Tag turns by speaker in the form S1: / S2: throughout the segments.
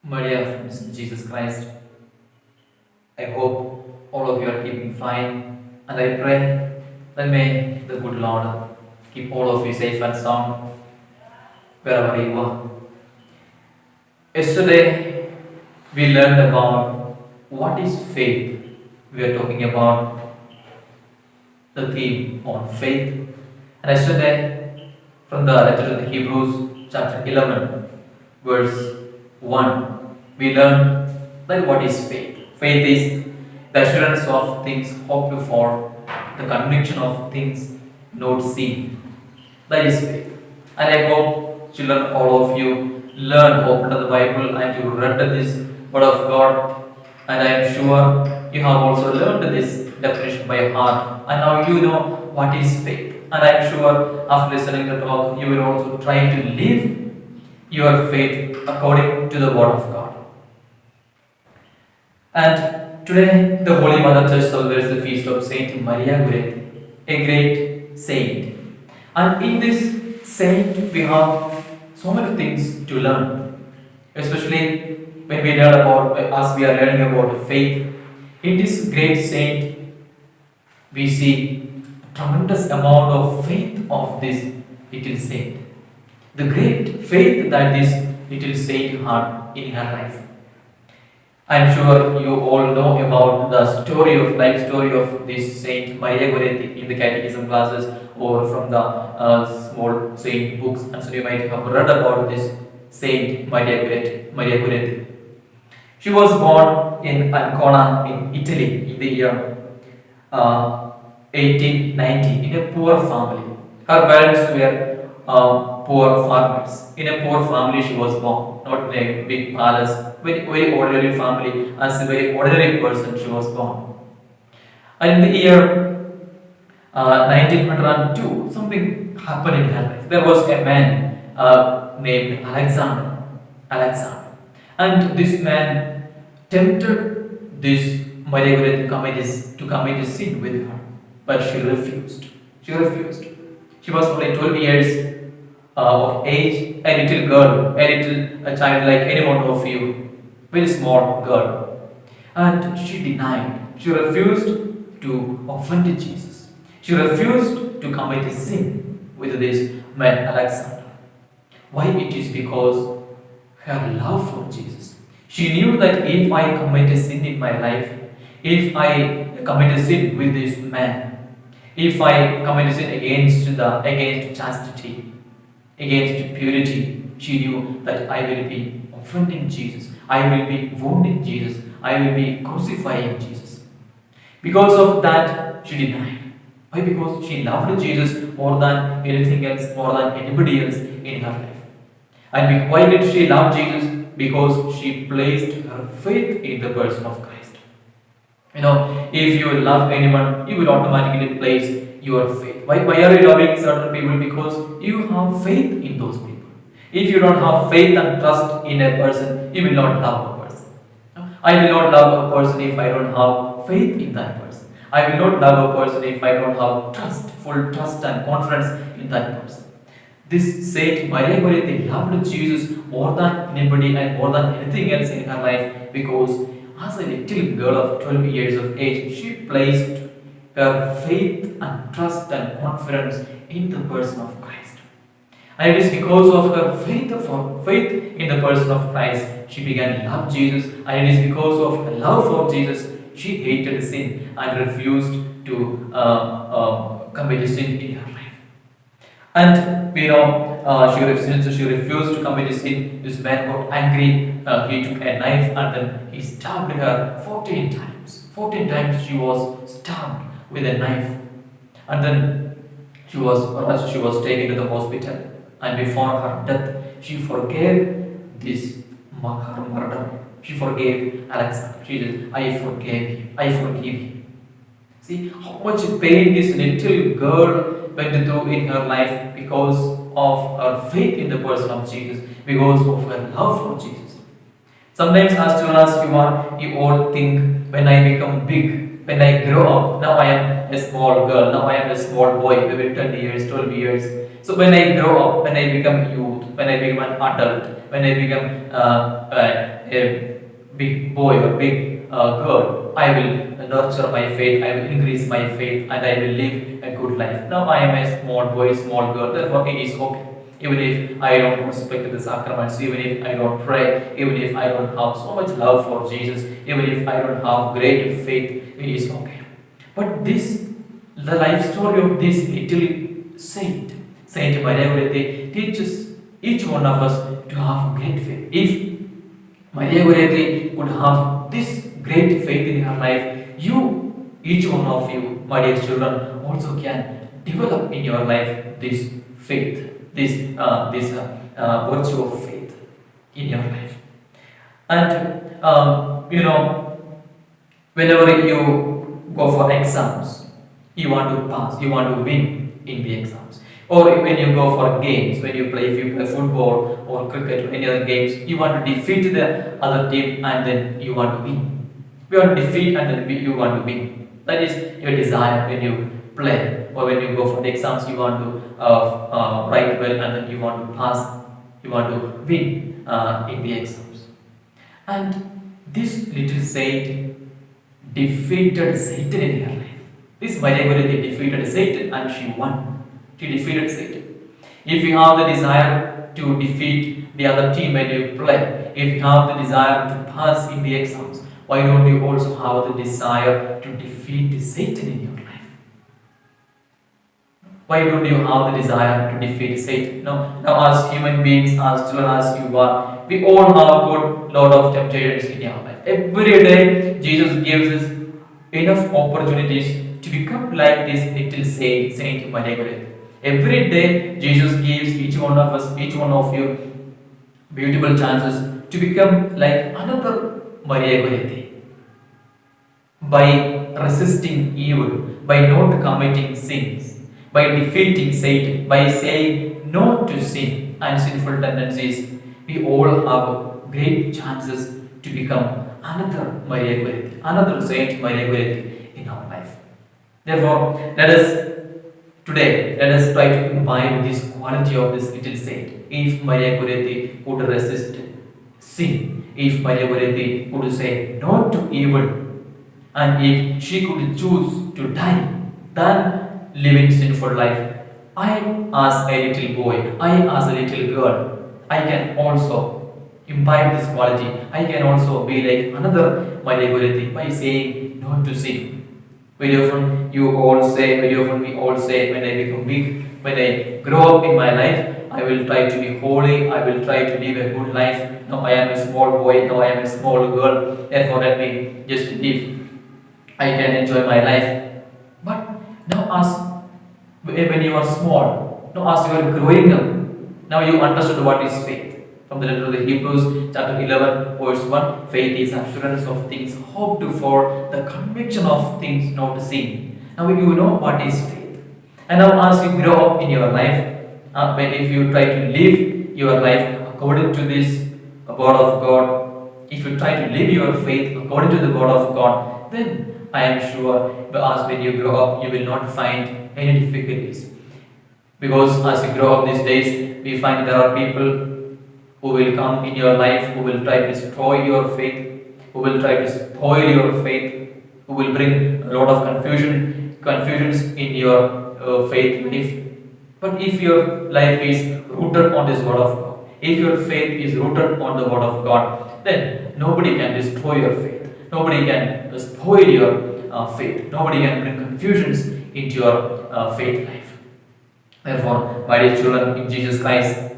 S1: My dear friends in Jesus Christ, I hope all of you are keeping fine, and I pray that may the good Lord keep all of you safe and sound wherever you are. Yesterday, we learned about what is faith. We are talking about the theme on faith. And yesterday, from the letter to the Hebrews, chapter 11, verse 1, we learned that what is faith. Faith is the assurance of things hoped for, the conviction of things not seen. That is faith. And I hope, children, all of you learn, open the Bible, and you read this word of God. And I am sure you have also learned this definition by heart. And now you know what is faith. And I am sure after listening to the talk, you will also try to live your faith according to the word of God. And today, the Holy Mother Church celebrates the feast of Saint Maria Goretti, a great saint. And in this saint, we have so many things to learn, especially when we learn about, as we are learning about faith. In this great saint, we see a tremendous amount of faith of this little saint. The great faith that this little saint had in her life. I'm sure you all know about the life story of this Saint Maria Goretti in the catechism classes or from the small saint books, and so you might have read about this Saint Maria Goretti. Maria Goretti. She was born in Ancona in Italy in the year 1890 in a poor family. Her parents were poor farmers. In a poor family she was born, not in a big palace. Very ordinary family, as a very ordinary person she was born. And in the year 1902, something happened in her life. There was a man named Alexander. And this man tempted this Maria Goretti to commit a sin with her, but she refused. She was only 12 years of age, a little girl, a child like any one of you, very small girl. And she denied. She refused to offend Jesus. She refused to commit a sin with this man Alexander. Why? It is because her love for Jesus. She knew that if I commit a sin in my life, if I commit a sin with this man, if I commit a sin against chastity, against purity, she knew that I will be offending Jesus, I will be wounding Jesus, I will be crucifying Jesus. Because of that, she denied. Why? Because she loved Jesus more than anything else, more than anybody else in her life. And why did she love Jesus? Because she placed her faith in the person of Christ. If you love anyone, you will automatically place your faith. Why are you loving certain people? Because you have faith in those people. If you don't have faith and trust in a person, you will not love a person. I will not love a person if I don't have faith in that person. I will not love a person if I don't have full trust and confidence in that person. This Saint Maria Goretti loved Jesus more than anybody and more than anything else in her life, because as a little girl of 12 years of age, she placed her faith and trust and confidence in the person of Christ. And it is because of her faith in the person of Christ, she began to love Jesus. And it is because of her love for Jesus, she hated sin and refused to commit sin in her life. And since she refused to commit sin, this man got angry. He took a knife and then he stabbed her 14 times. 14 times she was stabbed with a knife. And then she was taken to the hospital. And before her death, she forgave her murderer. She forgave Alexander. She said, I forgive him. See how much pain this little girl went through in her life because of her faith in the person of Jesus, because of her love for Jesus. Sometimes, as children as you all think, when I become big, when I grow up, now I am a small girl, now I am a small boy, maybe 10 years, 12 years. So when I grow up, when I become youth, when I become an adult, when I become a big boy or big girl, I will nurture my faith, I will increase my faith, and I will live a good life. Now I am a small boy, small girl, therefore it is okay. Even if I don't respect the sacraments, even if I don't pray, even if I don't have so much love for Jesus, even if I don't have great faith, it is okay. But this, the life story of this little saint, Saint Maria Goretti, teaches each one of us to have great faith. If Maria Goretti could have this great faith in her life, you, each one of you, my dear children, also can develop in your life this faith, this virtue of faith in your life. And whenever you go for exams, you want to pass, you want to win in the exams. Or when you go for games, when you play, if you play football or cricket or any other games, you want to defeat the other team and then you want to win. You want to defeat and then you want to win. That is your desire when you play. Or when you go for the exams, you want to write well and then you want to pass, you want to win in the exams. And this little saint defeated Satan in her life. This Maria Goretti defeated Satan and she won. She defeated Satan. If you have the desire to defeat the other team when you play, if you have the desire to pass in the exams, why don't you also have the desire to defeat Satan in your life? Why don't you have the desire to defeat Satan? Now as human beings, as children, as you are, we all have got lot of temptations in our life. Every day, Jesus gives us enough opportunities to become like this little saint, Saint Maria Goretti. Every day, Jesus gives each one of us, each one of you, beautiful chances to become like another Maria Goretti. By resisting evil, by not committing sins, by defeating Satan, by saying no to sin and sinful tendencies, we all have great chances to become another Maria Goretti, another Saint Maria Goretti in our life. Therefore, let us try to imbibe this quality of this little saint. If Maria Goretti could resist sin, if Maria Goretti could say no to evil, and if she could choose to die than living sinful life, I as a little boy, I as a little girl, I can also imbibe this quality. I can also be like another Maria Goretti by saying no to sin. Very often we all say, when I become big, when I grow up in my life, I will try to be holy, I will try to live a good life. Now I am a small boy, now I am a small girl, therefore let me just live. I can enjoy my life. But now when you are small, now as you are growing up, now you understood what is faith. From the letter of the Hebrews, chapter 11, verse 1, faith is assurance of things hoped for, the conviction of things not seen. Now you know what is faith. And now as you grow up in your life, if you try to live your life according to this word of God, if you try to live your faith according to the word of God, then I am sure as when you grow up, you will not find any difficulties. Because as you grow up these days, we find there are people who will come in your life, who will try to destroy your faith, who will try to spoil your faith, who will bring a lot of confusions in your faith life. But if your life is rooted on this word of God, if your faith is rooted on the word of God, then nobody can destroy your faith, nobody can spoil your faith, nobody can bring confusions into your faith life. Therefore, my dear children in Jesus Christ,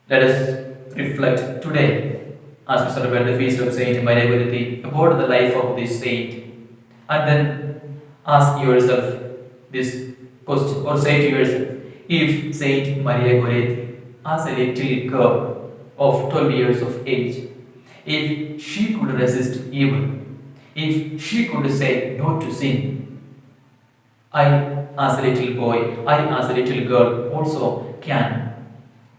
S1: let us reflect today as we celebrate the feast of Saint Maria Goretti about the life of this saint, and then ask yourself this question, or say to yourself, if Saint Maria Goretti, as a little girl of 12 years of age, if she could resist evil, if she could say no to sin, I as a little boy, I as a little girl also can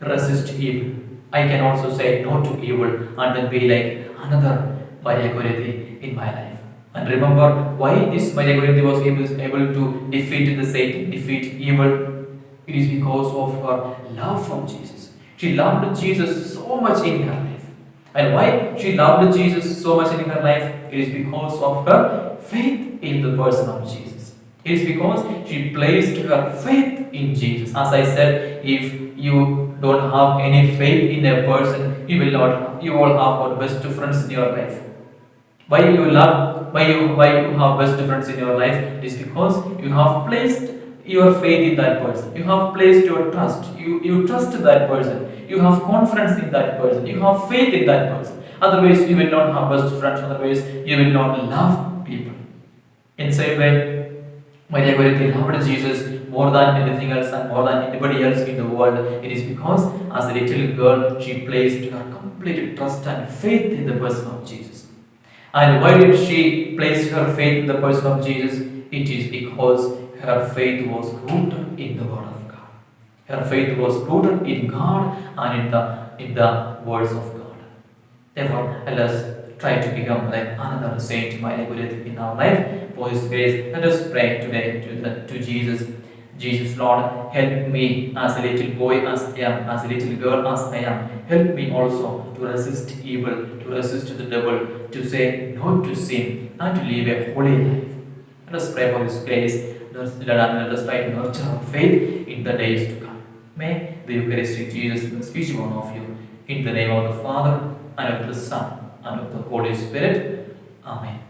S1: resist evil. I can also say no to evil and then be like another Maria Goretti in my life. And remember why this Maria Goretti was able to defeat the Satan, defeat evil. It is because of her love from Jesus. She loved Jesus so much in her life. And why she loved Jesus so much in her life? It is because of her faith in the person of Jesus. It is because she placed her faith in Jesus. As I said, if you don't have any faith in a person, you will have got best friends in your life. Why you have best friends in your life? It is because you have placed your faith in that person. You have placed your trust. You trust that person. You have confidence in that person. You have faith in that person. Otherwise, you will not have best friends. Otherwise, you will not love people. In the same way, Maria Goretti loved Jesus more than anything else and more than anybody else in the world. It is because, as a little girl, she placed her complete trust and faith in the person of Jesus. And why did she place her faith in the person of Jesus? It is because her faith was rooted in the Word of God. Her faith was rooted in God and in the words of God. Therefore, let us try to become like another saint in our life. For His grace, let us pray today to Jesus. Jesus, Lord, help me as a little boy, as I am, as a little girl, as I am. Help me also to resist evil, to resist the devil, to say no to sin, and to live a holy life. Let us pray for His grace. Let us try to nurture our faith in the days to come. May the Eucharistic Jesus bless each one of you. In the name of the Father, and of the Son, and of the Holy Spirit. Amen.